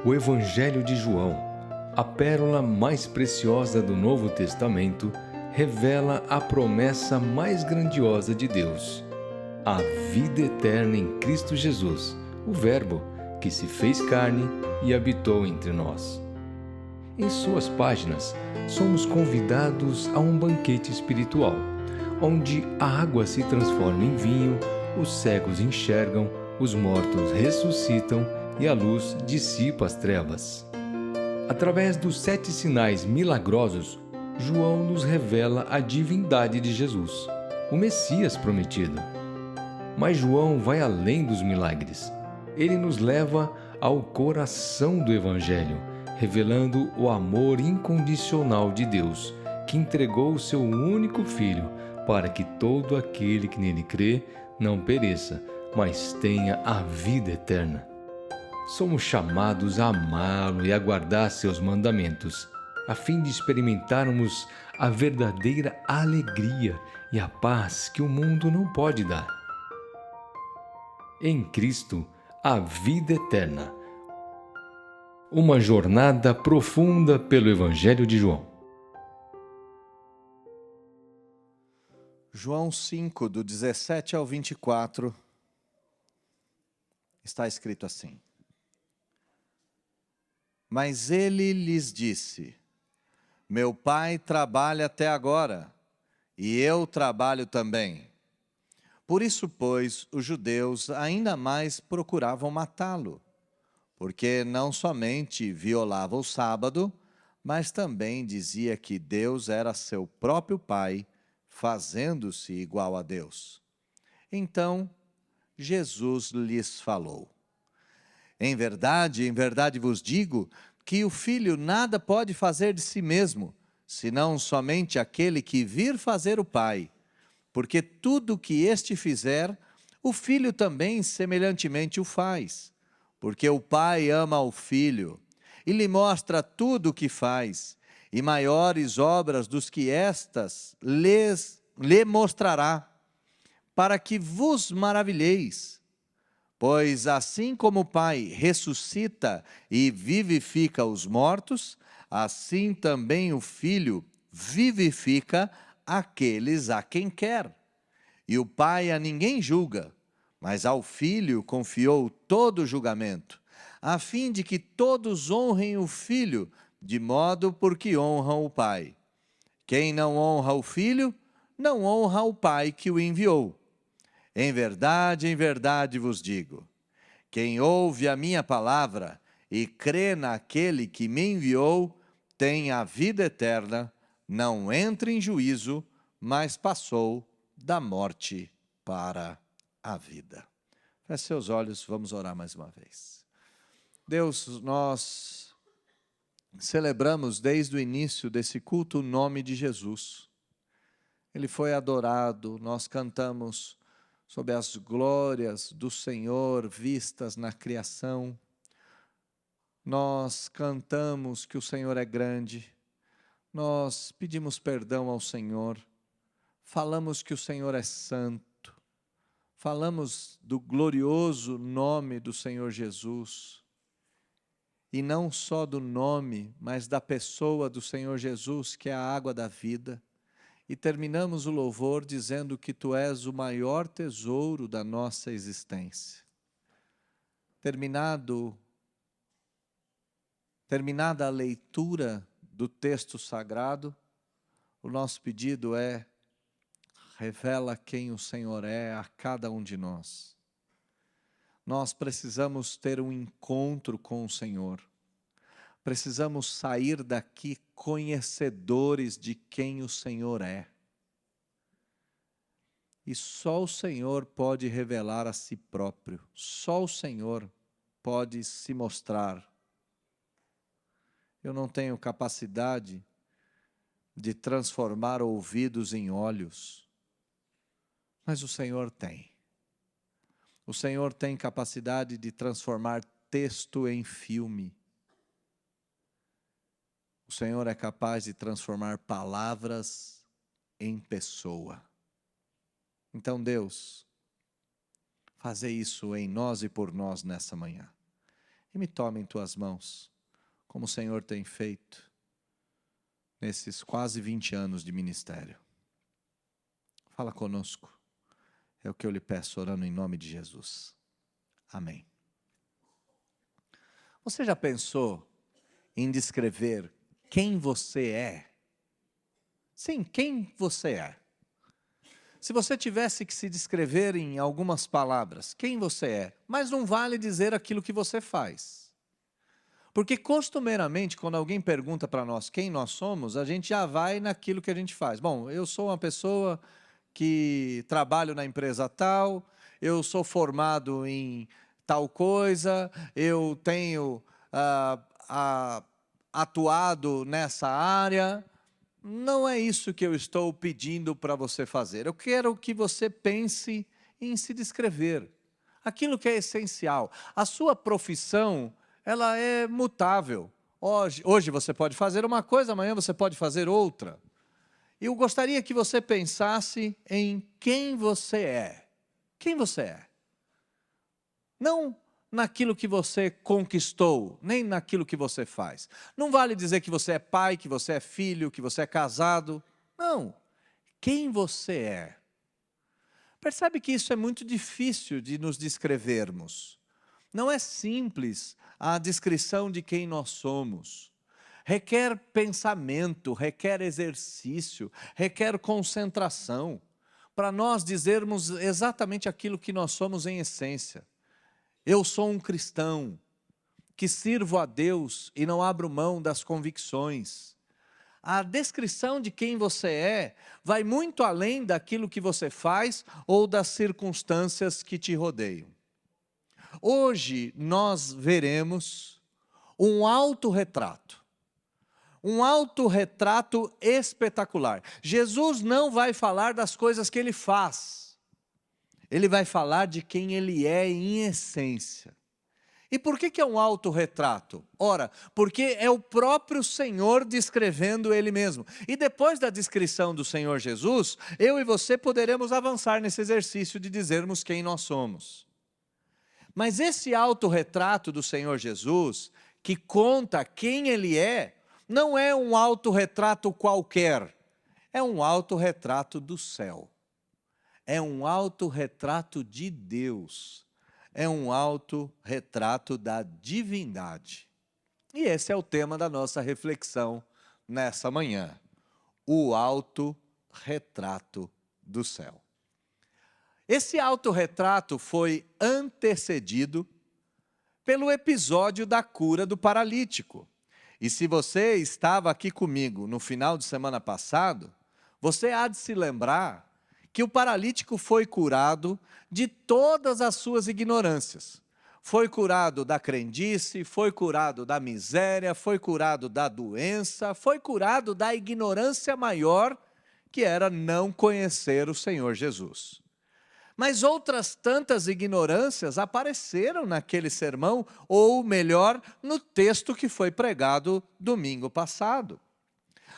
O Evangelho de João, a pérola mais preciosa do Novo Testamento, revela a promessa mais grandiosa de Deus: a vida eterna em Cristo Jesus, o Verbo que se fez carne e habitou entre nós. Em suas páginas, somos convidados a um banquete espiritual, onde a água se transforma em vinho, os cegos enxergam, os mortos ressuscitam e a luz dissipa as trevas. Através dos 7 sinais milagrosos, João nos revela a divindade de Jesus, o Messias prometido. Mas João vai além dos milagres. Ele nos leva ao coração do Evangelho, revelando o amor incondicional de Deus, que entregou o seu único Filho para que todo aquele que nele crê não pereça, mas tenha a vida eterna. Somos chamados a amá-lo e a guardar seus mandamentos, a fim de experimentarmos a verdadeira alegria e a paz que o mundo não pode dar. Em Cristo, a vida eterna. Uma jornada profunda pelo Evangelho de João. João 5, do 17 ao 24, está escrito assim: Mas ele lhes disse: Meu pai trabalha até agora, e eu trabalho também. Por isso, pois, os judeus ainda mais procuravam matá-lo, porque não somente violava o sábado, mas também dizia que Deus era seu próprio pai, fazendo-se igual a Deus. Então, Jesus lhes falou: em verdade vos digo que o Filho nada pode fazer de si mesmo, senão somente aquele que vir fazer o Pai. Porque tudo o que este fizer, o Filho também semelhantemente o faz. Porque o Pai ama o Filho e lhe mostra tudo o que faz, e maiores obras dos que estas lhe mostrará, para que vos maravilheis. Pois assim como o Pai ressuscita e vivifica os mortos, assim também o Filho vivifica aqueles a quem quer. E o Pai a ninguém julga, mas ao Filho confiou todo o julgamento, a fim de que todos honrem o Filho, de modo por que honram o Pai. Quem não honra o Filho, não honra o Pai que o enviou. Em verdade vos digo: quem ouve a minha palavra e crê naquele que me enviou, tem a vida eterna, não entra em juízo, mas passou da morte para a vida. Feche seus olhos, vamos orar mais uma vez. Deus, nós celebramos desde o início desse culto o nome de Jesus. Ele foi adorado, nós cantamos sobre as glórias do Senhor vistas na criação. Nós cantamos que o Senhor é grande, nós pedimos perdão ao Senhor, falamos que o Senhor é santo, falamos do glorioso nome do Senhor Jesus, e não só do nome, mas da pessoa do Senhor Jesus, que é a água da vida. E terminamos o louvor dizendo que Tu és o maior tesouro da nossa existência. Terminada a leitura do texto sagrado, o nosso pedido é: revela quem o Senhor é a cada um de nós. Nós precisamos ter um encontro com o Senhor. Precisamos sair daqui conhecedores de quem o Senhor é. E só o Senhor pode revelar a si próprio. Só o Senhor pode se mostrar. Eu não tenho capacidade de transformar ouvidos em olhos, mas o Senhor tem. O Senhor tem capacidade de transformar texto em filme. O Senhor é capaz de transformar palavras em pessoa. Então, Deus, faze isso em nós e por nós nessa manhã. e me toma em tuas mãos, como o Senhor tem feito nesses quase 20 anos de ministério. Fala conosco, é o que eu lhe peço, orando em nome de Jesus. Amém. Você já pensou em descrever quem você é? Sim, quem você é. Se você tivesse que se descrever em algumas palavras, quem você é, mas não vale dizer aquilo que você faz. Porque costumeiramente, quando alguém pergunta para nós quem nós somos, a gente já vai naquilo que a gente faz. Bom, eu sou uma pessoa que trabalho na empresa tal, eu sou formado em tal coisa, eu tenho atuado nessa área. Não é isso que eu estou pedindo para você fazer. Eu quero que você pense em se descrever. Aquilo que é essencial. A sua profissão, ela é mutável. Hoje você pode fazer uma coisa, amanhã você pode fazer outra. Eu gostaria que você pensasse em quem você é. Quem você é. Não naquilo que você conquistou, nem naquilo que você faz. Não vale dizer que você é pai, que você é filho, que você é casado. Não. Quem você é. Percebe que isso é muito difícil de nos descrevermos. Não é simples a descrição de quem nós somos. Requer pensamento, requer exercício, requer concentração, para nós dizermos exatamente aquilo que nós somos em essência. Eu sou um cristão, que sirvo a Deus e não abro mão das convicções. A descrição de quem você é vai muito além daquilo que você faz ou das circunstâncias que te rodeiam. Hoje nós veremos um autorretrato. Um autorretrato espetacular. Jesus não vai falar das coisas que ele faz. Ele vai falar de quem ele é em essência. E por que é um autorretrato? Ora, porque é o próprio Senhor descrevendo ele mesmo. E depois da descrição do Senhor Jesus, eu e você poderemos avançar nesse exercício de dizermos quem nós somos. Mas esse autorretrato do Senhor Jesus, que conta quem ele é, não é um autorretrato qualquer, é um autorretrato do céu. É um autorretrato de Deus. É um autorretrato da divindade. E esse é o tema da nossa reflexão nessa manhã. O autorretrato do céu. Esse autorretrato foi antecedido pelo episódio da cura do paralítico. E se você estava aqui comigo no final de semana passado, você há de se lembrar que o paralítico foi curado de todas as suas ignorâncias. Foi curado da crendice, foi curado da miséria, foi curado da doença, foi curado da ignorância maior, que era não conhecer o Senhor Jesus. Mas outras tantas ignorâncias apareceram naquele sermão, ou melhor, no texto que foi pregado domingo passado.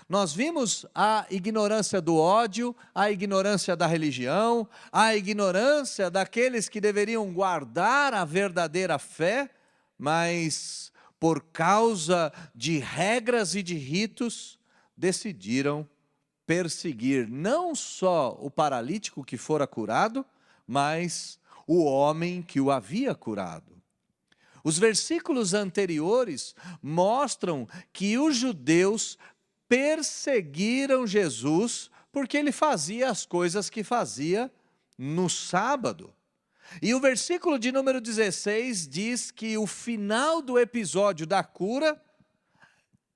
Nós vimos a ignorância do ódio, a ignorância da religião, a ignorância daqueles que deveriam guardar a verdadeira fé, mas por causa de regras e de ritos, decidiram perseguir não só o paralítico que fora curado, mas o homem que o havia curado. Os versículos anteriores mostram que os judeus perseguiram Jesus porque ele fazia as coisas que fazia no sábado. E o versículo de número 16 diz que o final do episódio da cura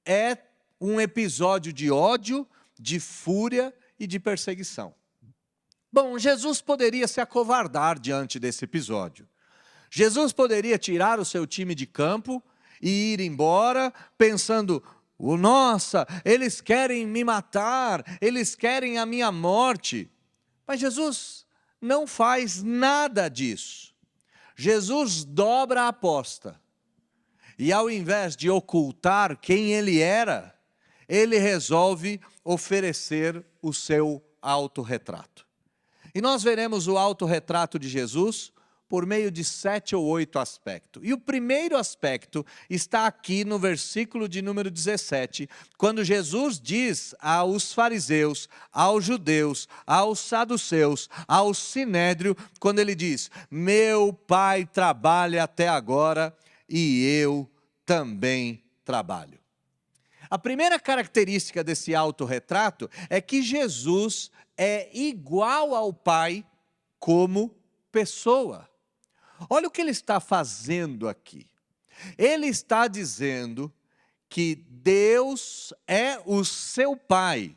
é um episódio de ódio, de fúria e de perseguição. Bom, Jesus poderia se acovardar diante desse episódio. Jesus poderia tirar o seu time de campo e ir embora pensando: nossa, eles querem me matar, eles querem a minha morte. Mas Jesus não faz nada disso. Jesus dobra a aposta. E ao invés de ocultar quem ele era, ele resolve oferecer o seu autorretrato. E nós veremos o autorretrato de Jesus por meio de 7 ou 8 aspectos. E o primeiro aspecto está aqui no versículo de número 17, quando Jesus diz aos fariseus, aos judeus, aos saduceus, ao sinédrio, quando ele diz: meu pai trabalha até agora e eu também trabalho. A primeira característica desse autorretrato é que Jesus é igual ao Pai como pessoa. Olha o que ele está fazendo aqui. Ele está dizendo que Deus é o seu Pai.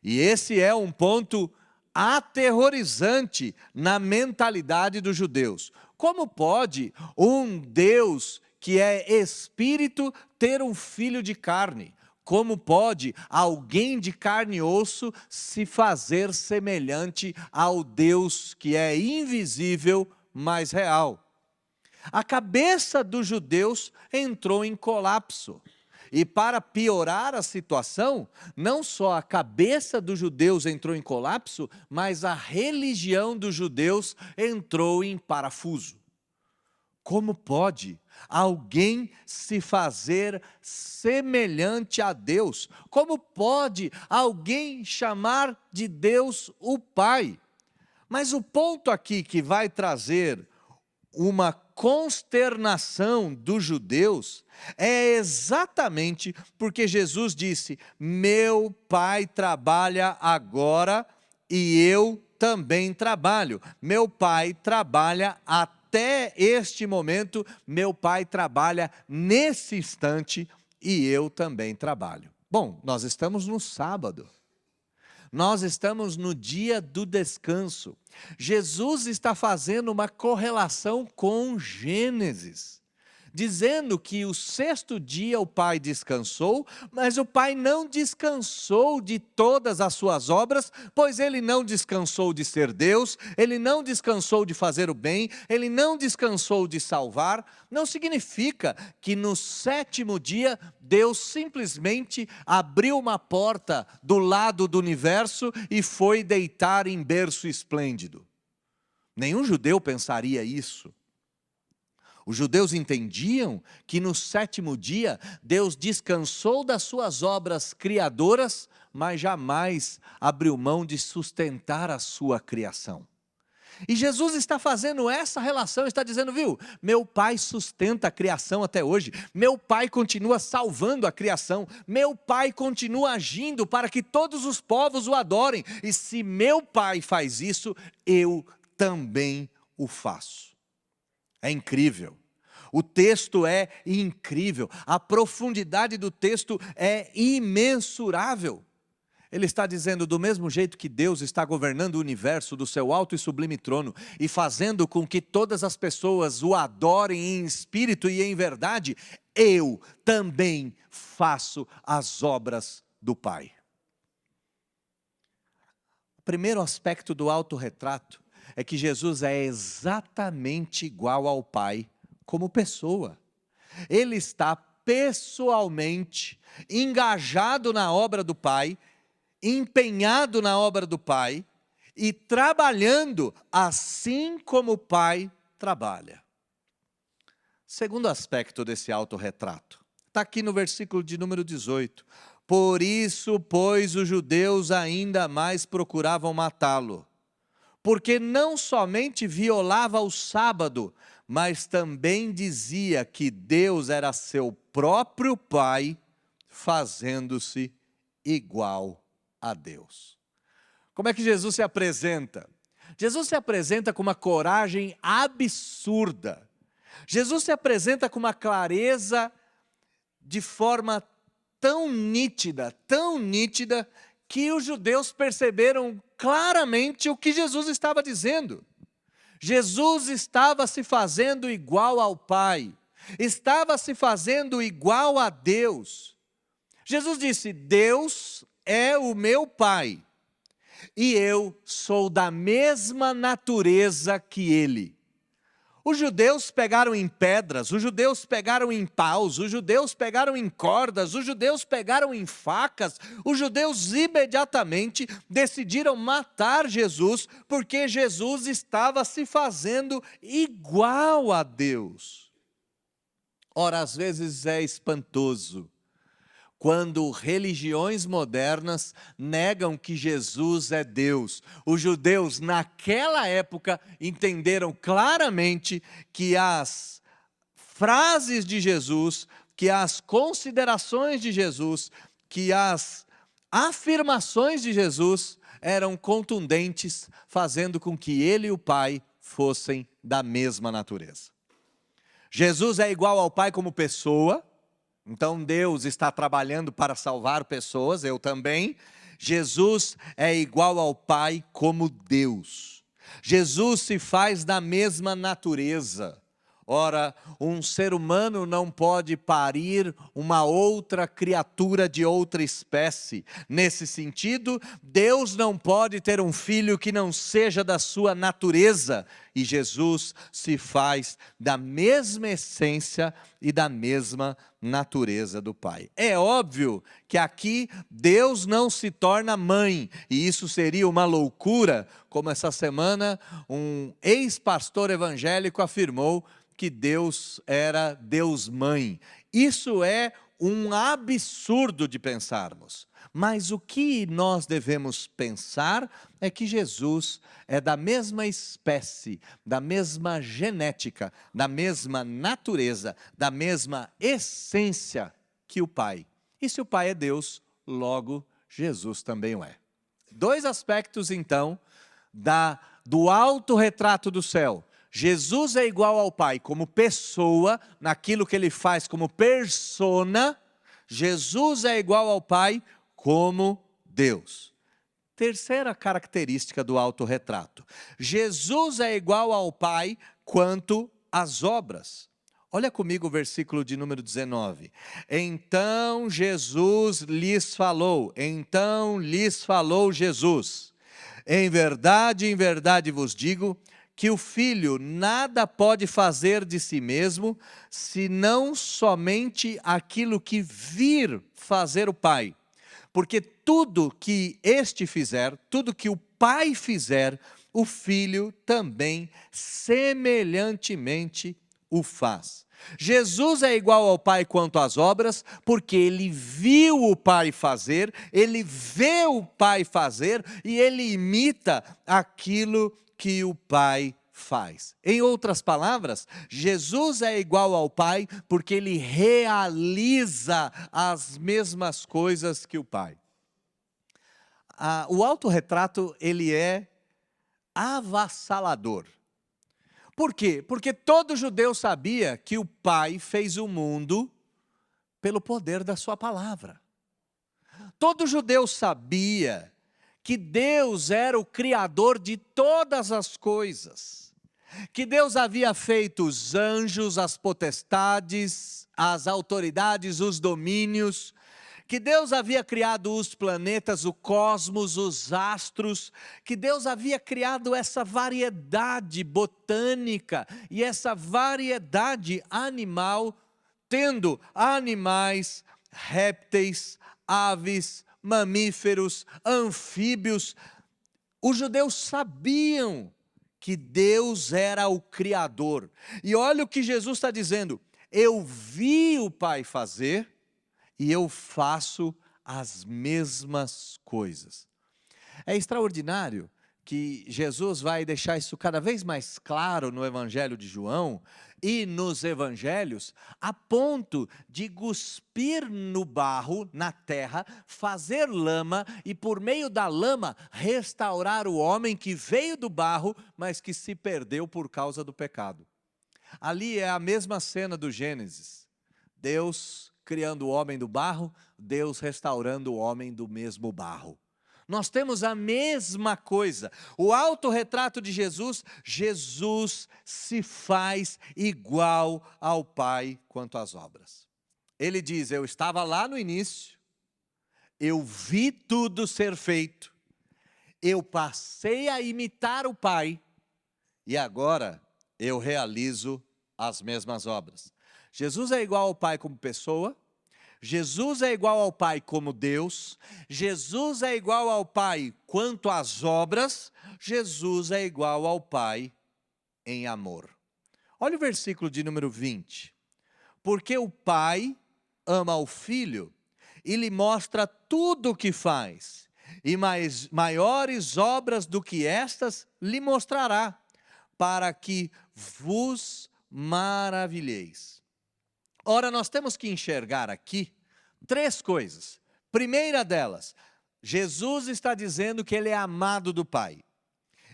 E esse é um ponto aterrorizante na mentalidade dos judeus. Como pode um Deus que é espírito ter um filho de carne? Como pode alguém de carne e osso se fazer semelhante ao Deus que é invisível, mas real? A cabeça dos judeus entrou em colapso. E para piorar a situação, não só a cabeça dos judeus entrou em colapso, mas a religião dos judeus entrou em parafuso. Como pode alguém se fazer semelhante a Deus? Como pode alguém chamar de Deus o Pai? Mas o ponto aqui que vai trazer uma consternação dos judeus é exatamente porque Jesus disse: meu Pai trabalha agora e eu também trabalho. Meu Pai trabalha até este momento, meu Pai trabalha nesse instante e eu também trabalho. Bom, nós estamos no sábado. Nós estamos no dia do descanso. Jesus está fazendo uma correlação com Gênesis, dizendo que o sexto dia o Pai descansou, mas o Pai não descansou de todas as suas obras, pois ele não descansou de ser Deus, ele não descansou de fazer o bem, ele não descansou de salvar. Não significa que no sétimo dia Deus simplesmente abriu uma porta do lado do universo e foi deitar em berço esplêndido. Nenhum judeu pensaria isso. Os judeus entendiam que no sétimo dia Deus descansou das suas obras criadoras, mas jamais abriu mão de sustentar a sua criação. E Jesus está fazendo essa relação, está dizendo: viu, meu Pai sustenta a criação até hoje, meu Pai continua salvando a criação, meu Pai continua agindo para que todos os povos o adorem, e se meu Pai faz isso, eu também o faço. É incrível. O texto é incrível, a profundidade do texto é imensurável. Ele está dizendo: do mesmo jeito que Deus está governando o universo do seu alto e sublime trono e fazendo com que todas as pessoas o adorem em espírito e em verdade, eu também faço as obras do Pai. O primeiro aspecto do autorretrato é que Jesus é exatamente igual ao Pai como pessoa. Ele está pessoalmente engajado na obra do Pai, empenhado na obra do Pai e trabalhando assim como o Pai trabalha. Segundo aspecto desse autorretrato, está aqui no versículo de número 18. Por isso, pois, os judeus ainda mais procuravam matá-lo, porque não somente violava o sábado, mas também dizia que Deus era seu próprio Pai, fazendo-se igual a Deus. Como é que Jesus se apresenta? Jesus se apresenta com uma coragem absurda. Jesus se apresenta com uma clareza de forma tão nítida, que os judeus perceberam claramente o que Jesus estava dizendo. Jesus estava se fazendo igual ao Pai, estava se fazendo igual a Deus. Jesus disse: Deus é o meu Pai, e eu sou da mesma natureza que Ele. Os judeus pegaram em pedras, os judeus pegaram em paus, os judeus pegaram em cordas, os judeus pegaram em facas. Os judeus imediatamente decidiram matar Jesus, porque Jesus estava se fazendo igual a Deus. Ora, às vezes é espantoso quando religiões modernas negam que Jesus é Deus. Os judeus, naquela época, entenderam claramente que as frases de Jesus, que as considerações de Jesus, que as afirmações de Jesus eram contundentes, fazendo com que ele e o Pai fossem da mesma natureza. Jesus é igual ao Pai como pessoa. Então Deus está trabalhando para salvar pessoas, eu também. Jesus é igual ao Pai como Deus. Jesus se faz da mesma natureza. Ora, um ser humano não pode parir uma outra criatura de outra espécie. Nesse sentido, Deus não pode ter um filho que não seja da sua natureza. E Jesus se faz da mesma essência e da mesma natureza do Pai. É óbvio que aqui Deus não se torna mãe, e isso seria uma loucura, como essa semana um ex-pastor evangélico afirmou que Deus era Deus mãe. Isso é um absurdo de pensarmos. Mas o que nós devemos pensar é que Jesus é da mesma espécie, da mesma genética, da mesma natureza, da mesma essência que o Pai. E se o Pai é Deus, logo Jesus também o é. Dois aspectos então do autorretrato do céu. Jesus é igual ao Pai como pessoa, naquilo que ele faz como persona. Jesus é igual ao Pai como Deus. Terceira característica do autorretrato. Jesus é igual ao Pai quanto às obras. Olha comigo o versículo de número 19. Então Jesus lhes falou, Jesus. Em verdade vos digo, que o Filho nada pode fazer de si mesmo, senão somente aquilo que vir fazer o Pai. Porque tudo que este fizer, tudo que o Pai fizer, o Filho também semelhantemente o faz. Jesus é igual ao Pai quanto às obras, porque ele viu o Pai fazer, ele vê o Pai fazer e ele imita aquilo que o Pai faz. Em outras palavras, Jesus é igual ao Pai porque ele realiza as mesmas coisas que o Pai. O autorretrato, ele é avassalador. Por quê? Porque todo judeu sabia que o Pai fez o mundo pelo poder da sua palavra. Todo judeu sabia que Deus era o Criador de todas as coisas, que Deus havia feito os anjos, as potestades, as autoridades, os domínios, que Deus havia criado os planetas, o cosmos, os astros, que Deus havia criado essa variedade botânica e essa variedade animal, tendo animais, répteis, aves, mamíferos, anfíbios. Os judeus sabiam que Deus era o Criador. E olha o que Jesus está dizendo: eu vi o Pai fazer e eu faço as mesmas coisas. É extraordinário que Jesus vai deixar isso cada vez mais claro no Evangelho de João e nos Evangelhos, a ponto de cuspir no barro, na terra, fazer lama e por meio da lama restaurar o homem que veio do barro, mas que se perdeu por causa do pecado. Ali é a mesma cena do Gênesis. Deus criando o homem do barro, Deus restaurando o homem do mesmo barro. Nós temos a mesma coisa. O autorretrato de Jesus, Jesus se faz igual ao Pai quanto às obras. Ele diz: eu estava lá no início, eu vi tudo ser feito, eu passei a imitar o Pai, e agora eu realizo as mesmas obras. Jesus é igual ao Pai como pessoa, Jesus é igual ao Pai como Deus, Jesus é igual ao Pai quanto às obras, Jesus é igual ao Pai em amor. Olha o versículo de número 20. Porque o Pai ama o Filho e lhe mostra tudo o que faz, e maiores obras do que estas lhe mostrará, para que vos maravilheis. Ora, nós temos que enxergar aqui 3 coisas. Primeira delas, Jesus está dizendo que ele é amado do Pai.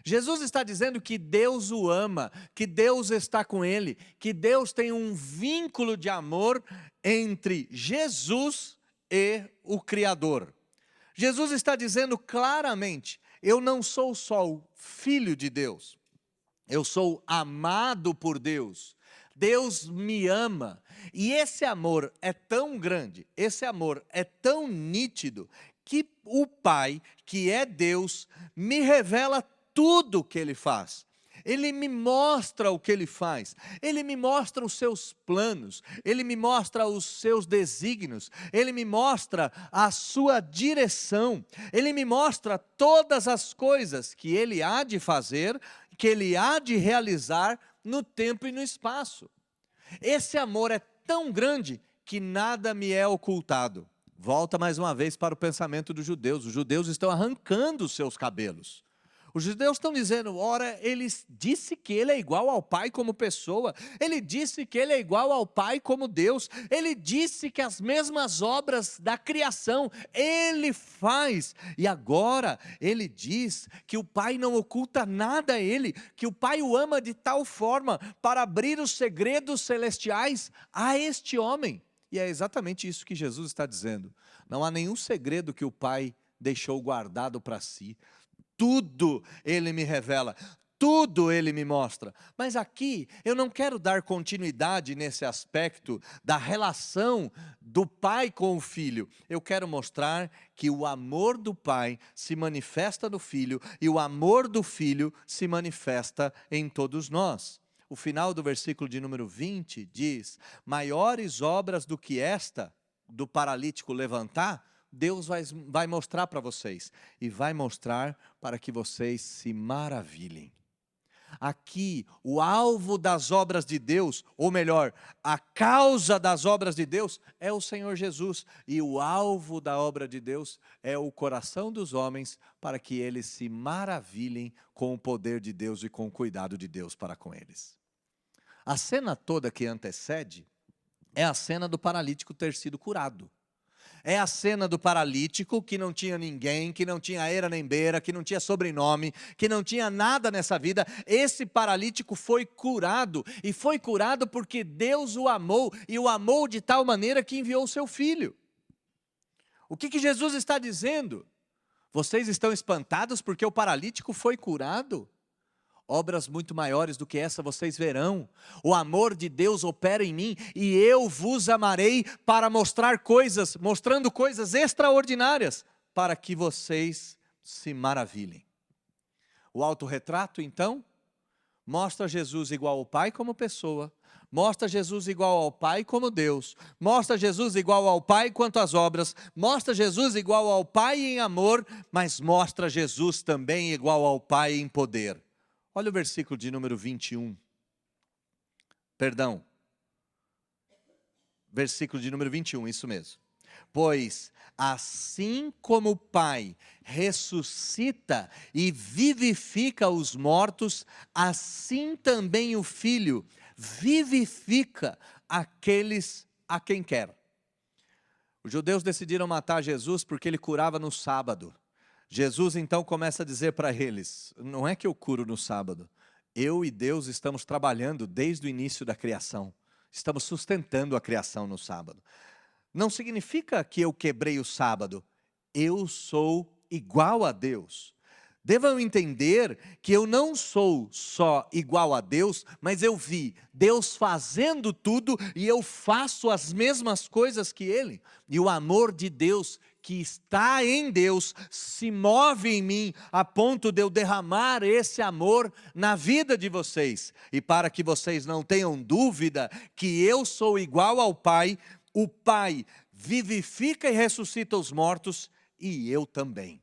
Jesus está dizendo que Deus o ama, que Deus está com ele, que Deus tem um vínculo de amor entre Jesus e o Criador. Jesus está dizendo claramente, eu não sou só o Filho de Deus, eu sou amado por Deus. Deus me ama, e esse amor é tão grande, esse amor é tão nítido, que o Pai, que é Deus, me revela tudo o que Ele faz. Ele me mostra o que Ele faz, Ele me mostra os seus planos, Ele me mostra os seus desígnios, Ele me mostra a sua direção, Ele me mostra todas as coisas que Ele há de fazer, que Ele há de realizar no tempo e no espaço. Esse amor é tão grande que nada me é ocultado. Volta mais uma vez para o pensamento dos judeus. Os judeus estão arrancando os seus cabelos. Os judeus estão dizendo, ora, ele disse que ele é igual ao Pai como pessoa, ele disse que ele é igual ao Pai como Deus, ele disse que as mesmas obras da criação ele faz, e agora ele diz que o Pai não oculta nada a ele, que o Pai o ama de tal forma para abrir os segredos celestiais a este homem. E é exatamente isso que Jesus está dizendo. Não há nenhum segredo que o Pai deixou guardado para si. Tudo Ele me revela, tudo Ele me mostra. Mas aqui eu não quero dar continuidade nesse aspecto da relação do Pai com o Filho. Eu quero mostrar que o amor do Pai se manifesta no Filho e o amor do Filho se manifesta em todos nós. O final do versículo de número 20 diz, maiores obras do que esta, do paralítico levantar, Deus vai mostrar para vocês, e vai mostrar para que vocês se maravilhem. Aqui, o alvo das obras de Deus, ou melhor, a causa das obras de Deus é o Senhor Jesus, e o alvo da obra de Deus é o coração dos homens, para que eles se maravilhem com o poder de Deus e com o cuidado de Deus para com eles. A cena toda que antecede é a cena do paralítico ter sido curado. É a cena do paralítico que não tinha ninguém, que não tinha era nem beira, que não tinha sobrenome, que não tinha nada nessa vida. Esse paralítico foi curado, e foi curado porque Deus o amou, e o amou de tal maneira que enviou o seu Filho. O que Jesus está dizendo? Vocês estão espantados porque o paralítico foi curado? Obras muito maiores do que essa vocês verão. O amor de Deus opera em mim, e eu vos amarei para mostrando coisas extraordinárias, para que vocês se maravilhem. O autorretrato, então, mostra Jesus igual ao Pai como pessoa, mostra Jesus igual ao Pai como Deus, mostra Jesus igual ao Pai quanto às obras, mostra Jesus igual ao Pai em amor, mas mostra Jesus também igual ao Pai em poder. Olha o versículo de número 21. Perdão. Versículo de número 21, isso mesmo. Pois assim como o Pai ressuscita e vivifica os mortos, assim também o Filho vivifica aqueles a quem quer. Os judeus decidiram matar Jesus porque ele curava no sábado. Jesus então começa a dizer para eles, não é que eu curo no sábado, eu e Deus estamos trabalhando desde o início da criação, estamos sustentando a criação no sábado. Não significa que eu quebrei o sábado, eu sou igual a Deus. Devam entender que eu não sou só igual a Deus, mas eu vi Deus fazendo tudo e eu faço as mesmas coisas que Ele. E o amor de Deus que está em Deus se move em mim a ponto de eu derramar esse amor na vida de vocês. E para que vocês não tenham dúvida que eu sou igual ao Pai, o Pai vivifica e ressuscita os mortos e eu também.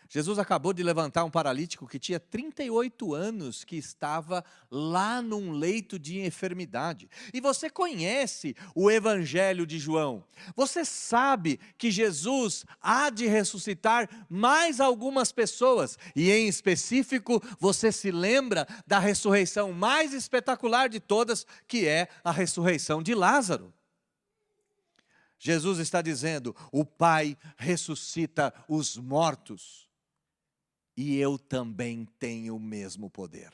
Jesus acabou de levantar um paralítico que tinha 38 anos, que estava lá num leito de enfermidade. E você conhece o Evangelho de João. Você sabe que Jesus há de ressuscitar mais algumas pessoas. E em específico, você se lembra da ressurreição mais espetacular de todas, que é a ressurreição de Lázaro. Jesus está dizendo: o Pai ressuscita os mortos. E eu também tenho o mesmo poder.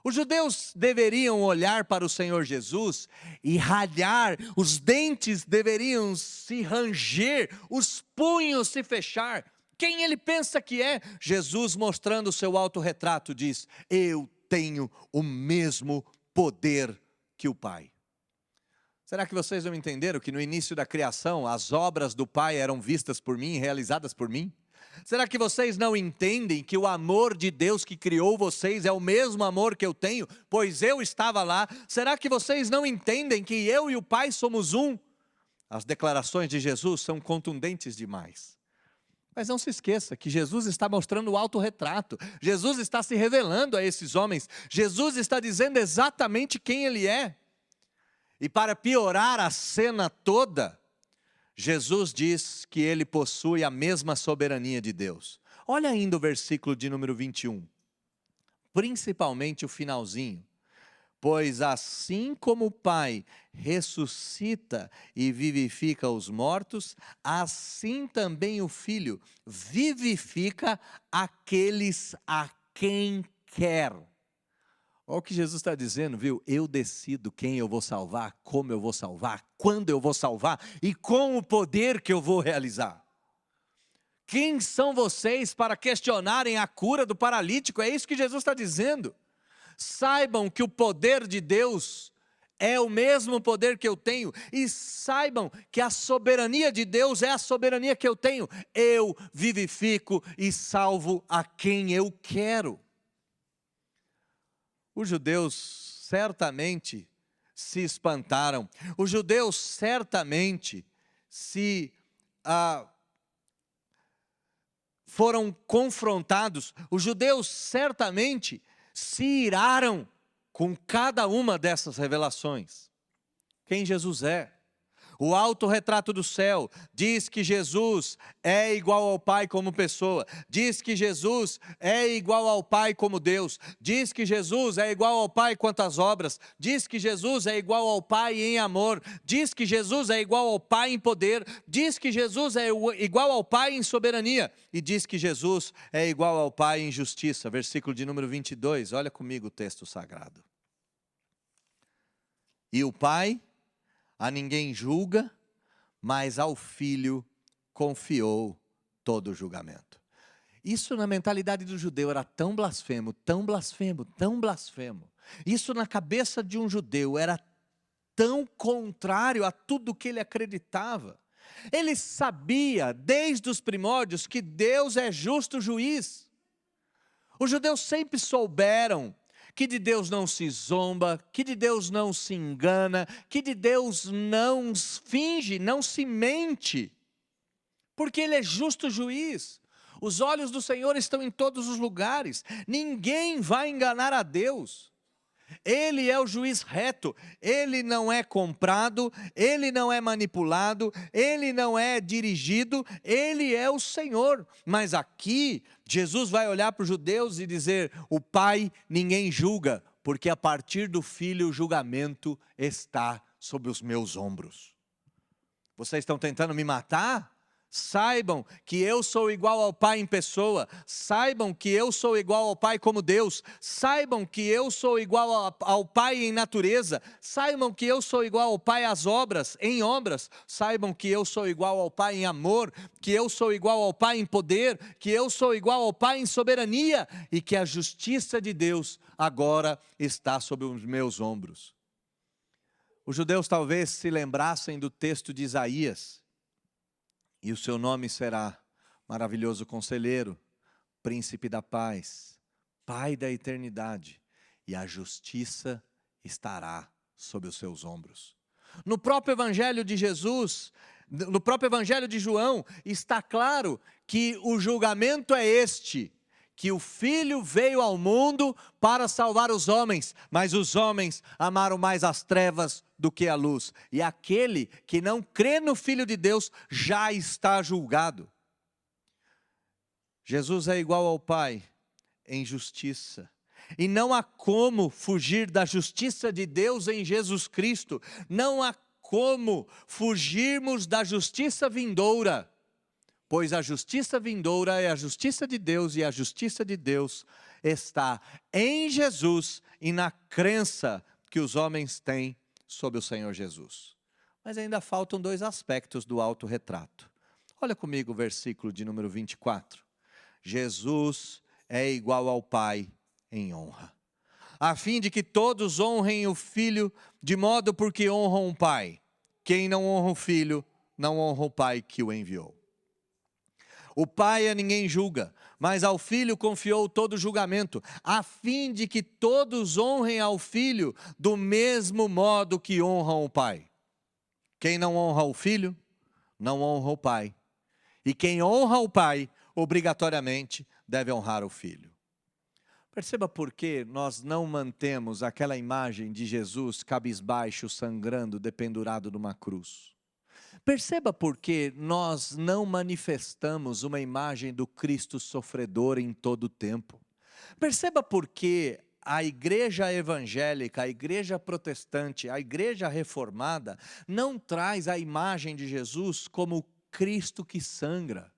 Os judeus deveriam olhar para o Senhor Jesus e ralhar, os dentes deveriam se ranger, os punhos se fechar. Quem ele pensa que é? Jesus, mostrando o seu autorretrato, diz: eu tenho o mesmo poder que o Pai. Será que vocês não entenderam que no início da criação as obras do Pai eram vistas por mim e realizadas por mim? Será que vocês não entendem que o amor de Deus que criou vocês é o mesmo amor que eu tenho, pois eu estava lá? Será que vocês não entendem que eu e o Pai somos um? As declarações de Jesus são contundentes demais. Mas não se esqueça que Jesus está mostrando o autorretrato. Jesus está se revelando a esses homens. Jesus está dizendo exatamente quem Ele é. E para piorar a cena toda, Jesus diz que ele possui a mesma soberania de Deus. Olha ainda o versículo de número 21, principalmente o finalzinho. Pois assim como o Pai ressuscita e vivifica os mortos, assim também o Filho vivifica aqueles a quem quer. Olha o que Jesus está dizendo, viu? Eu decido quem eu vou salvar, como eu vou salvar, quando eu vou salvar e com o poder que eu vou realizar. Quem são vocês para questionarem a cura do paralítico? É isso que Jesus está dizendo. Saibam que o poder de Deus é o mesmo poder que eu tenho, e saibam que a soberania de Deus é a soberania que eu tenho. Eu vivifico e salvo a quem eu quero. Os judeus certamente se espantaram, os judeus certamente foram confrontados, os judeus certamente se iraram com cada uma dessas revelações. Quem Jesus é? O autorretrato do céu diz que Jesus é igual ao Pai como pessoa, diz que Jesus é igual ao Pai como Deus, diz que Jesus é igual ao Pai quanto às obras, diz que Jesus é igual ao Pai em amor, diz que Jesus é igual ao Pai em poder, diz que Jesus é igual ao Pai em soberania, e diz que Jesus é igual ao Pai em justiça. Versículo de número 22, olha comigo o texto sagrado. E o Pai a ninguém julga, mas ao Filho confiou todo o julgamento. Isso na mentalidade do judeu era tão blasfemo, tão blasfemo, tão blasfemo. Isso na cabeça de um judeu era tão contrário a tudo que ele acreditava. Ele sabia desde os primórdios que Deus é justo juiz. Os judeus sempre souberam que de Deus não se zomba, que de Deus não se engana, que de Deus não finge, não se mente, porque Ele é justo juiz. Os olhos do Senhor estão em todos os lugares, ninguém vai enganar a Deus. Ele é o juiz reto, Ele não é comprado, Ele não é manipulado, Ele não é dirigido, Ele é o Senhor. Mas aqui, Jesus vai olhar para os judeus e dizer: o Pai ninguém julga, porque a partir do Filho o julgamento está sobre os meus ombros. Vocês estão tentando me matar? Saibam que eu sou igual ao Pai em pessoa, saibam que eu sou igual ao Pai como Deus, saibam que eu sou igual ao Pai em natureza, saibam que eu sou igual ao Pai em obras, saibam que eu sou igual ao Pai em amor, que eu sou igual ao Pai em poder, que eu sou igual ao Pai em soberania, e que a justiça de Deus agora está sobre os meus ombros. Os judeus talvez se lembrassem do texto de Isaías, E o seu nome será Maravilhoso Conselheiro, Príncipe da Paz, Pai da Eternidade, e a justiça estará sob os seus ombros. No próprio Evangelho de Jesus, no próprio Evangelho de João, está claro que o julgamento é este: que o Filho veio ao mundo para salvar os homens, mas os homens amaram mais as trevas do que a luz. E aquele que não crê no Filho de Deus já está julgado. Jesus é igual ao Pai em justiça. E não há como fugir da justiça de Deus em Jesus Cristo. Não há como fugirmos da justiça vindoura. Pois a justiça vindoura é a justiça de Deus, e a justiça de Deus está em Jesus e na crença que os homens têm sobre o Senhor Jesus. Mas ainda faltam dois aspectos do autorretrato. Olha comigo o versículo de número 24. Jesus é igual ao Pai em honra, a fim de que todos honrem o Filho de modo porque honram o Pai. Quem não honra o Filho, não honra o Pai que o enviou. O Pai a ninguém julga, mas ao Filho confiou todo o julgamento, a fim de que todos honrem ao Filho do mesmo modo que honram o Pai. Quem não honra o Filho, não honra o Pai. E quem honra o Pai, obrigatoriamente deve honrar o Filho. Perceba por que nós não mantemos aquela imagem de Jesus cabisbaixo, sangrando, dependurado numa cruz. Perceba por que nós não manifestamos uma imagem do Cristo sofredor em todo o tempo. Perceba por que a igreja evangélica, a igreja protestante, a igreja reformada não traz a imagem de Jesus como o Cristo que sangra.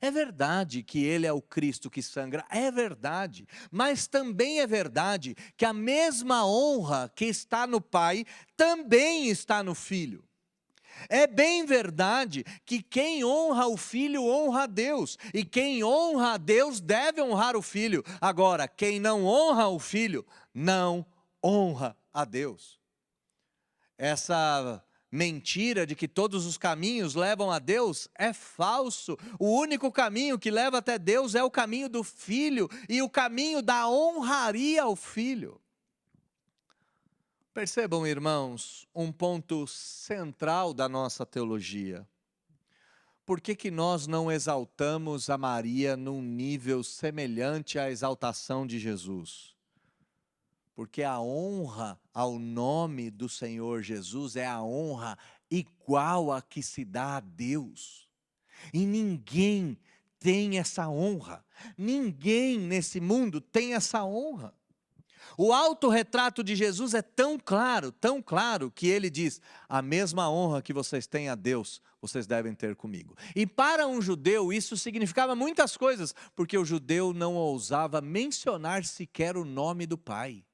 É verdade que Ele é o Cristo que sangra, é verdade, mas também é verdade que a mesma honra que está no Pai também está no Filho. É bem verdade que quem honra o Filho honra a Deus, e quem honra a Deus deve honrar o Filho. Agora, quem não honra o Filho, não honra a Deus. Essa mentira de que todos os caminhos levam a Deus é falso. O único caminho que leva até Deus é o caminho do Filho, e o caminho da honraria ao Filho. Percebam, irmãos, um ponto central da nossa teologia. Por que nós não exaltamos a Maria num nível semelhante à exaltação de Jesus? Porque a honra ao nome do Senhor Jesus é a honra igual a que se dá a Deus. E ninguém tem essa honra. Ninguém nesse mundo tem essa honra. O autorretrato de Jesus é tão claro, que ele diz: a mesma honra que vocês têm a Deus, vocês devem ter comigo. E para um judeu isso significava muitas coisas, porque o judeu não ousava mencionar sequer o nome do Pai.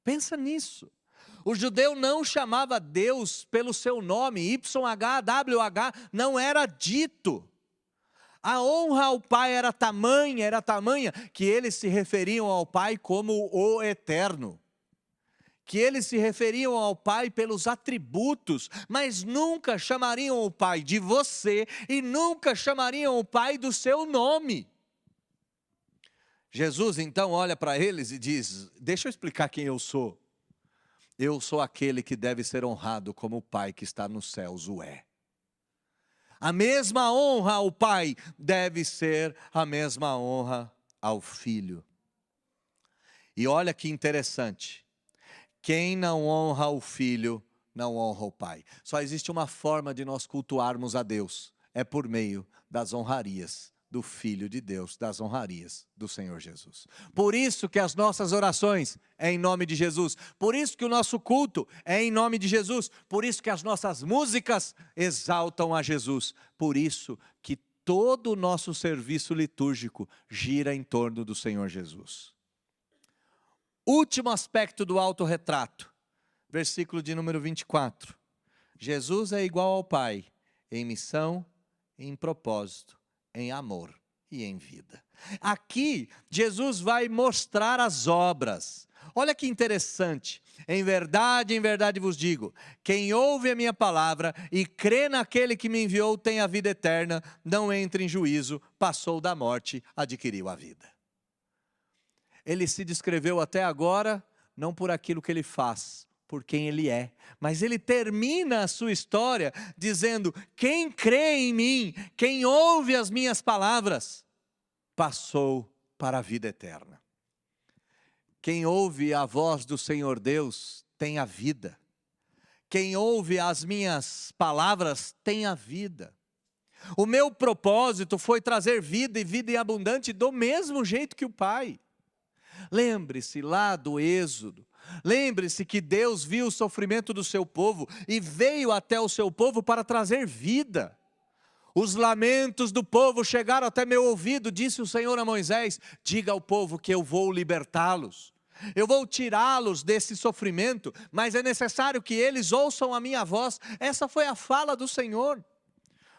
Pensa nisso. O judeu não chamava Deus pelo seu nome, YHWH, não era dito. A honra ao Pai era tamanha, que eles se referiam ao Pai como o Eterno. Que eles se referiam ao Pai pelos atributos, mas nunca chamariam o Pai de você e nunca chamariam o Pai do seu nome. Jesus então olha para eles e diz: deixa eu explicar quem eu sou. Eu sou aquele que deve ser honrado como o Pai que está nos céus o é. A mesma honra ao Pai deve ser a mesma honra ao Filho. E olha que interessante, quem não honra o Filho, não honra o Pai. Só existe uma forma de nós cultuarmos a Deus, é por meio das honrarias do Filho de Deus, das honrarias do Senhor Jesus. Por isso que as nossas orações é em nome de Jesus, por isso que o nosso culto é em nome de Jesus, por isso que as nossas músicas exaltam a Jesus, por isso que todo o nosso serviço litúrgico gira em torno do Senhor Jesus. Último aspecto do autorretrato, versículo de número 24. Jesus é igual ao Pai em missão, em propósito, em amor e em vida. Aqui, Jesus vai mostrar as obras. Olha que interessante. Em verdade vos digo, quem ouve a minha palavra e crê naquele que me enviou tem a vida eterna, não entra em juízo, passou da morte, adquiriu a vida. Ele se descreveu até agora, não por aquilo que ele faz, por quem ele é. Mas ele termina a sua história dizendo, quem crê em mim, quem ouve as minhas palavras, passou para a vida eterna. Quem ouve a voz do Senhor Deus tem a vida. Quem ouve as minhas palavras tem a vida. O meu propósito foi trazer vida e vida em abundante do mesmo jeito que o Pai. Lembre-se lá do Êxodo. Lembre-se que Deus viu o sofrimento do seu povo e veio até o seu povo para trazer vida. Os lamentos do povo chegaram até meu ouvido, disse o Senhor a Moisés, diga ao povo que eu vou libertá-los. Eu vou tirá-los desse sofrimento, mas é necessário que eles ouçam a minha voz. Essa foi a fala do Senhor.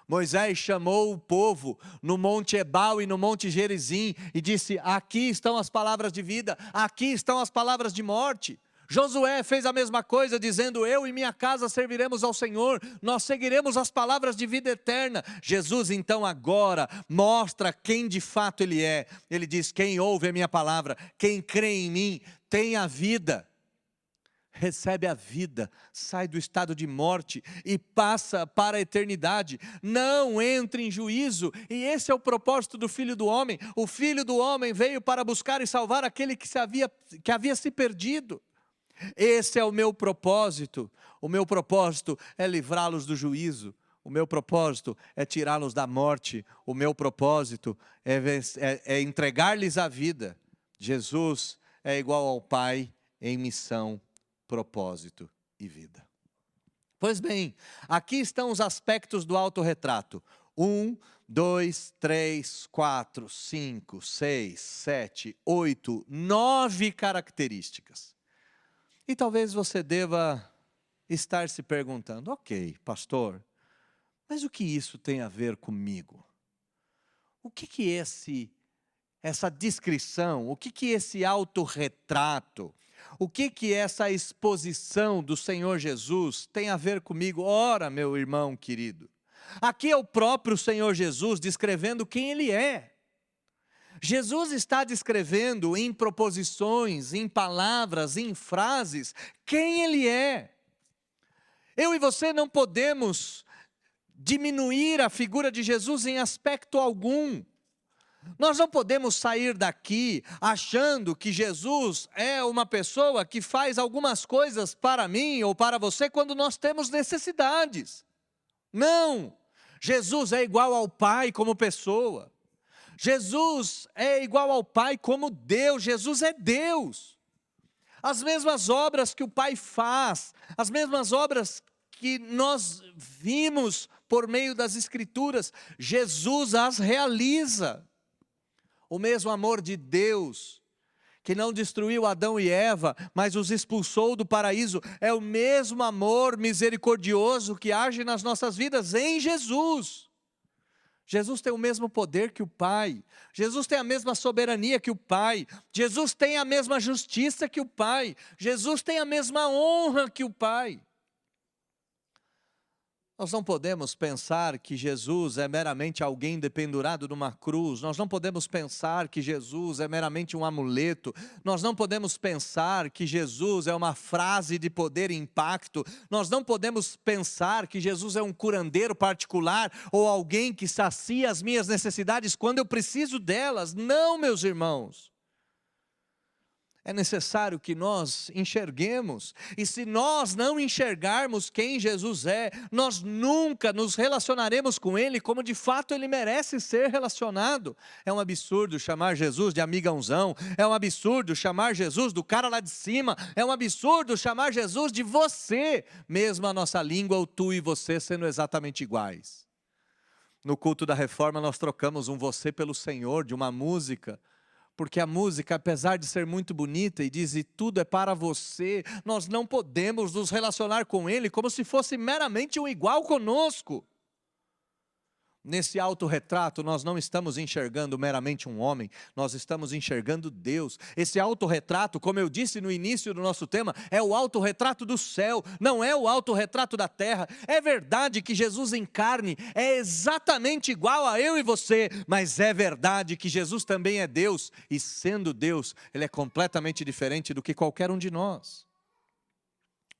Moisés chamou o povo no Monte Ebal e no Monte Gerizim e disse, aqui estão as palavras de vida, aqui estão as palavras de morte. Josué fez a mesma coisa, dizendo, eu e minha casa serviremos ao Senhor, nós seguiremos as palavras de vida eterna. Jesus então agora mostra quem de fato Ele é. Ele diz, quem ouve a minha palavra, quem crê em mim, tem a vida. Recebe a vida, sai do estado de morte e passa para a eternidade, não entra em juízo, e esse é o propósito do Filho do Homem. O Filho do Homem veio para buscar e salvar aquele que havia se perdido. Esse é o meu propósito é livrá-los do juízo, o meu propósito é tirá-los da morte, o meu propósito é entregar-lhes a vida. Jesus é igual ao Pai em missão, propósito e vida. Pois bem, aqui estão os aspectos do autorretrato. 1, 2, 3, 4, 5, 6, 7, 8, 9 características. E talvez você deva estar se perguntando, ok, pastor, mas o que isso tem a ver comigo? O que essa descrição, o que esse autorretrato, o que essa exposição do Senhor Jesus tem a ver comigo? Ora, meu irmão querido, aqui é o próprio Senhor Jesus descrevendo quem Ele é. Jesus está descrevendo em proposições, em palavras, em frases, quem Ele é. Eu e você não podemos diminuir a figura de Jesus em aspecto algum. Nós não podemos sair daqui achando que Jesus é uma pessoa que faz algumas coisas para mim ou para você quando nós temos necessidades. Não! Jesus é igual ao Pai como pessoa. Jesus é igual ao Pai como Deus. Jesus é Deus. As mesmas obras que o Pai faz, as mesmas obras que nós vimos por meio das Escrituras, Jesus as realiza. O mesmo amor de Deus, que não destruiu Adão e Eva, mas os expulsou do paraíso, é o mesmo amor misericordioso que age nas nossas vidas em Jesus. Jesus tem o mesmo poder que o Pai, Jesus tem a mesma soberania que o Pai, Jesus tem a mesma justiça que o Pai, Jesus tem a mesma honra que o Pai. Nós não podemos pensar que Jesus é meramente alguém dependurado numa cruz, nós não podemos pensar que Jesus é meramente um amuleto, nós não podemos pensar que Jesus é uma frase de poder e impacto, nós não podemos pensar que Jesus é um curandeiro particular ou alguém que sacia as minhas necessidades quando eu preciso delas. Não, meus irmãos. É necessário que nós enxerguemos, e se nós não enxergarmos quem Jesus é, nós nunca nos relacionaremos com Ele como de fato Ele merece ser relacionado. É um absurdo chamar Jesus de amigãozão, é um absurdo chamar Jesus do cara lá de cima, é um absurdo chamar Jesus de você, mesmo a nossa língua, o tu e você sendo exatamente iguais. No culto da reforma nós trocamos um você pelo Senhor de uma música, porque a música, apesar de ser muito bonita e diz, e tudo é para você, nós não podemos nos relacionar com Ele como se fosse meramente um igual conosco. Nesse autorretrato, nós não estamos enxergando meramente um homem, nós estamos enxergando Deus. Esse autorretrato, como eu disse no início do nosso tema, é o autorretrato do céu, não é o autorretrato da terra. É verdade que Jesus em carne é exatamente igual a eu e você, mas é verdade que Jesus também é Deus, e sendo Deus, Ele é completamente diferente do que qualquer um de nós.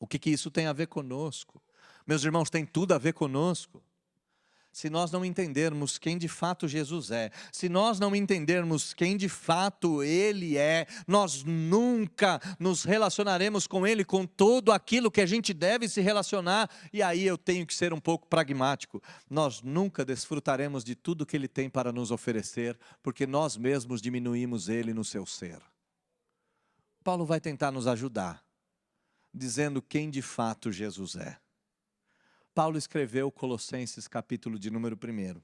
O que isso tem a ver conosco? Meus irmãos, tem tudo a ver conosco. Se nós não entendermos quem de fato Jesus é, se nós não entendermos quem de fato Ele é, nós nunca nos relacionaremos com Ele com tudo aquilo que a gente deve se relacionar. E aí eu tenho que ser um pouco pragmático. Nós nunca desfrutaremos de tudo que Ele tem para nos oferecer, porque nós mesmos diminuímos Ele no seu ser. Paulo vai tentar nos ajudar, dizendo quem de fato Jesus é. Paulo escreveu Colossenses, capítulo de número 1.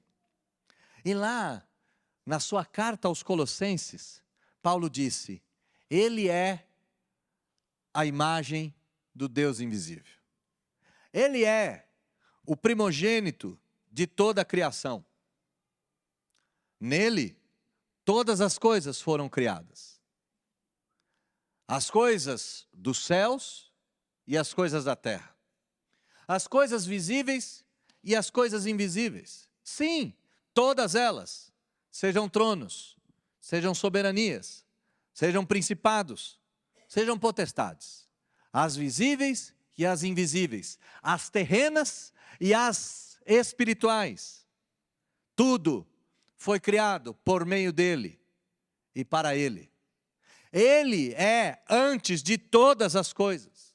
E lá, na sua carta aos Colossenses, Paulo disse: Ele é a imagem do Deus invisível. Ele é o primogênito de toda a criação. Nele, todas as coisas foram criadas. As coisas dos céus e as coisas da terra. As coisas visíveis e as coisas invisíveis. Sim, todas elas, sejam tronos, sejam soberanias, sejam principados, sejam potestades, as visíveis e as invisíveis, as terrenas e as espirituais. Tudo foi criado por meio dele e para ele. Ele é antes de todas as coisas.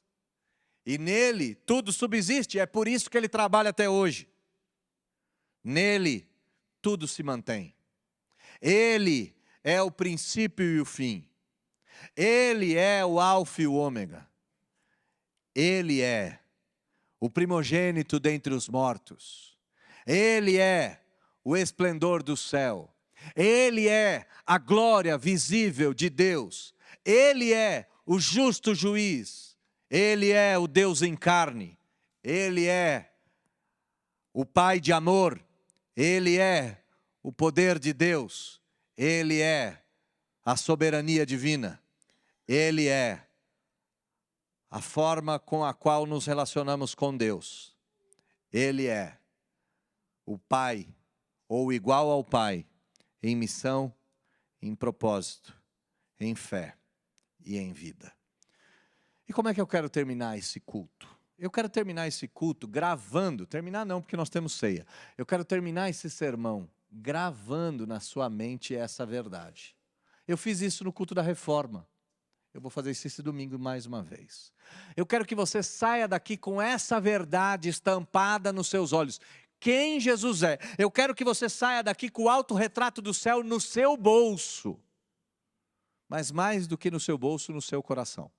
E nele tudo subsiste, é por isso que ele trabalha até hoje. Nele tudo se mantém. Ele é o princípio e o fim. Ele é o alfa e o ômega. Ele é o primogênito dentre os mortos. Ele é o esplendor do céu. Ele é a glória visível de Deus. Ele é o justo juiz. Ele é o Deus em carne, Ele é o Pai de amor, Ele é o poder de Deus, Ele é a soberania divina, Ele é a forma com a qual nos relacionamos com Deus. Ele é o Pai, ou igual ao Pai, em missão, em propósito, em fé e em vida. E como é que eu quero terminar esse culto? Eu quero terminar esse culto gravando, terminar não, porque nós temos ceia. Eu quero terminar esse sermão gravando na sua mente essa verdade. Eu fiz isso no culto da Reforma. Eu vou fazer isso esse domingo mais uma vez. Eu quero que você saia daqui com essa verdade estampada nos seus olhos. Quem Jesus é? Eu quero que você saia daqui com o autorretrato do céu no seu bolso. Mas mais do que no seu bolso, no seu coração.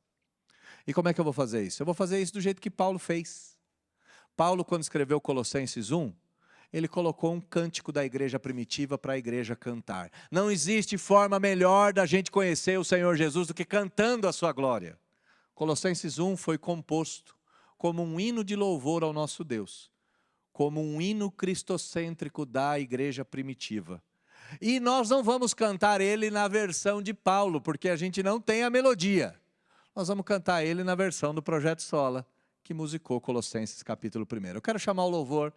E como é que eu vou fazer isso? Eu vou fazer isso do jeito que Paulo fez. Paulo, quando escreveu Colossenses 1, ele colocou um cântico da igreja primitiva para a igreja cantar. Não existe forma melhor da gente conhecer o Senhor Jesus do que cantando a sua glória. Colossenses 1 foi composto como um hino de louvor ao nosso Deus, como um hino cristocêntrico da igreja primitiva. E nós não vamos cantar ele na versão de Paulo, porque a gente não tem a melodia. Nós vamos cantar ele na versão do Projeto Sola, que musicou Colossenses capítulo 1. Eu quero chamar o louvor,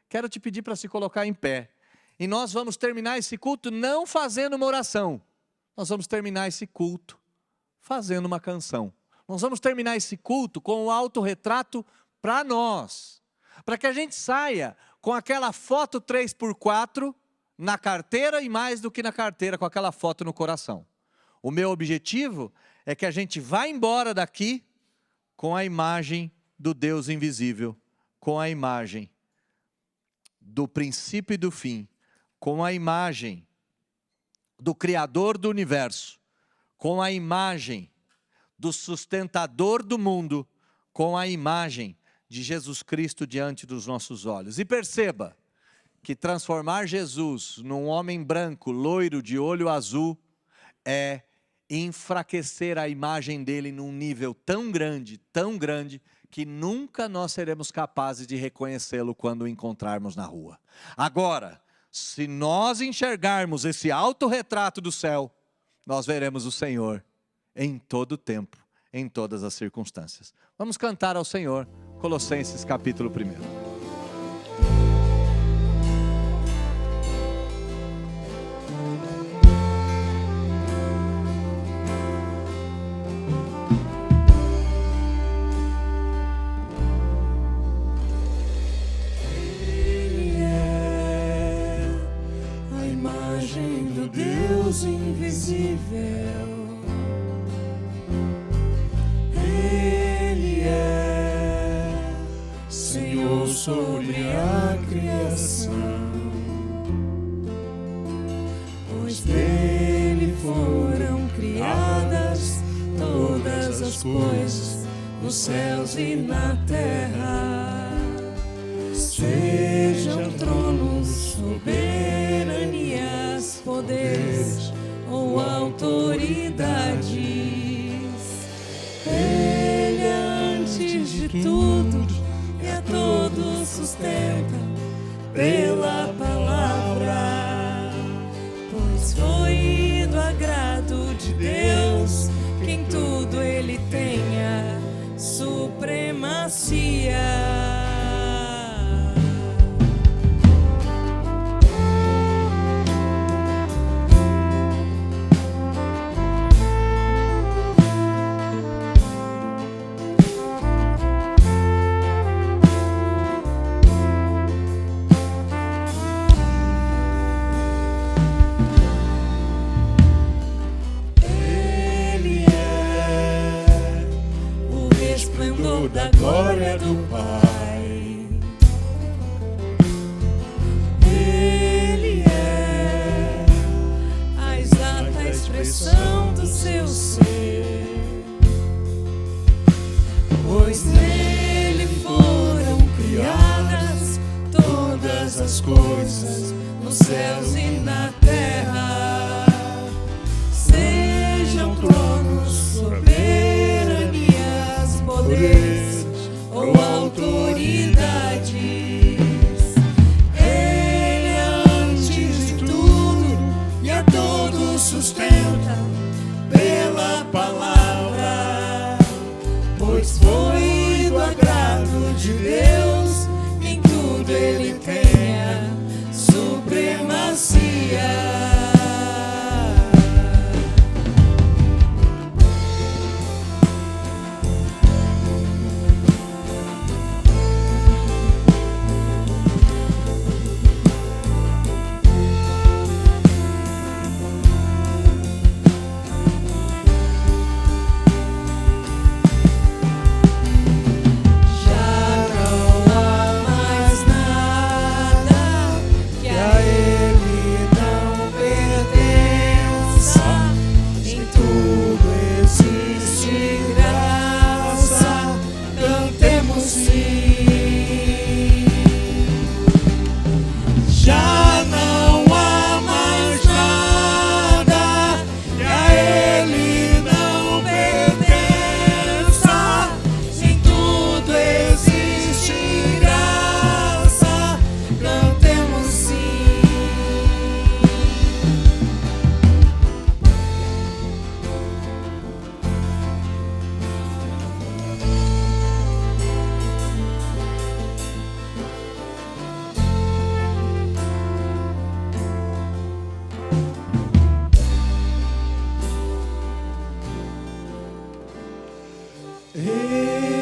quero te pedir para se colocar em pé. E nós vamos terminar esse culto não fazendo uma oração. Nós vamos terminar esse culto fazendo uma canção. Nós vamos terminar esse culto com um autorretrato para nós. Para que a gente saia com aquela foto 3x4 na carteira e mais do que na carteira, com aquela foto no coração. O meu objetivo é que a gente vá embora daqui com a imagem do Deus invisível, com a imagem do princípio e do fim, com a imagem do Criador do universo, com a imagem do sustentador do mundo, com a imagem de Jesus Cristo diante dos nossos olhos. E perceba que transformar Jesus num homem branco, loiro, de olho azul, é enfraquecer a imagem dele num nível tão grande, que nunca nós seremos capazes de reconhecê-lo quando o encontrarmos na rua. Agora, Se nós enxergarmos esse autorretrato do céu, nós veremos o Senhor em todo tempo, em todas as circunstâncias. Vamos cantar ao Senhor, Colossenses capítulo 1. Invisível, Ele é Senhor sobre a criação, pois dele foram criadas todas as coisas, nos céus e na terra, sejam tronos, soberanias, poderes ou autoridades. Ele é antes de tudo e a todos sustenta pela palavra, pois foi do agrado de Deus que em tudo ele tenha supremacia. Da glória do Pai, Ele é a exata expressão do seu ser, pois nele foram criadas todas as coisas, nos céus e na terra, sejam tronos, soberanias, poderes ou autoridades. Ele é antes de tudo e a todos sustenta pela palavra, pois foi do agrado de Deus que em tudo ele tenha supremacia. Ele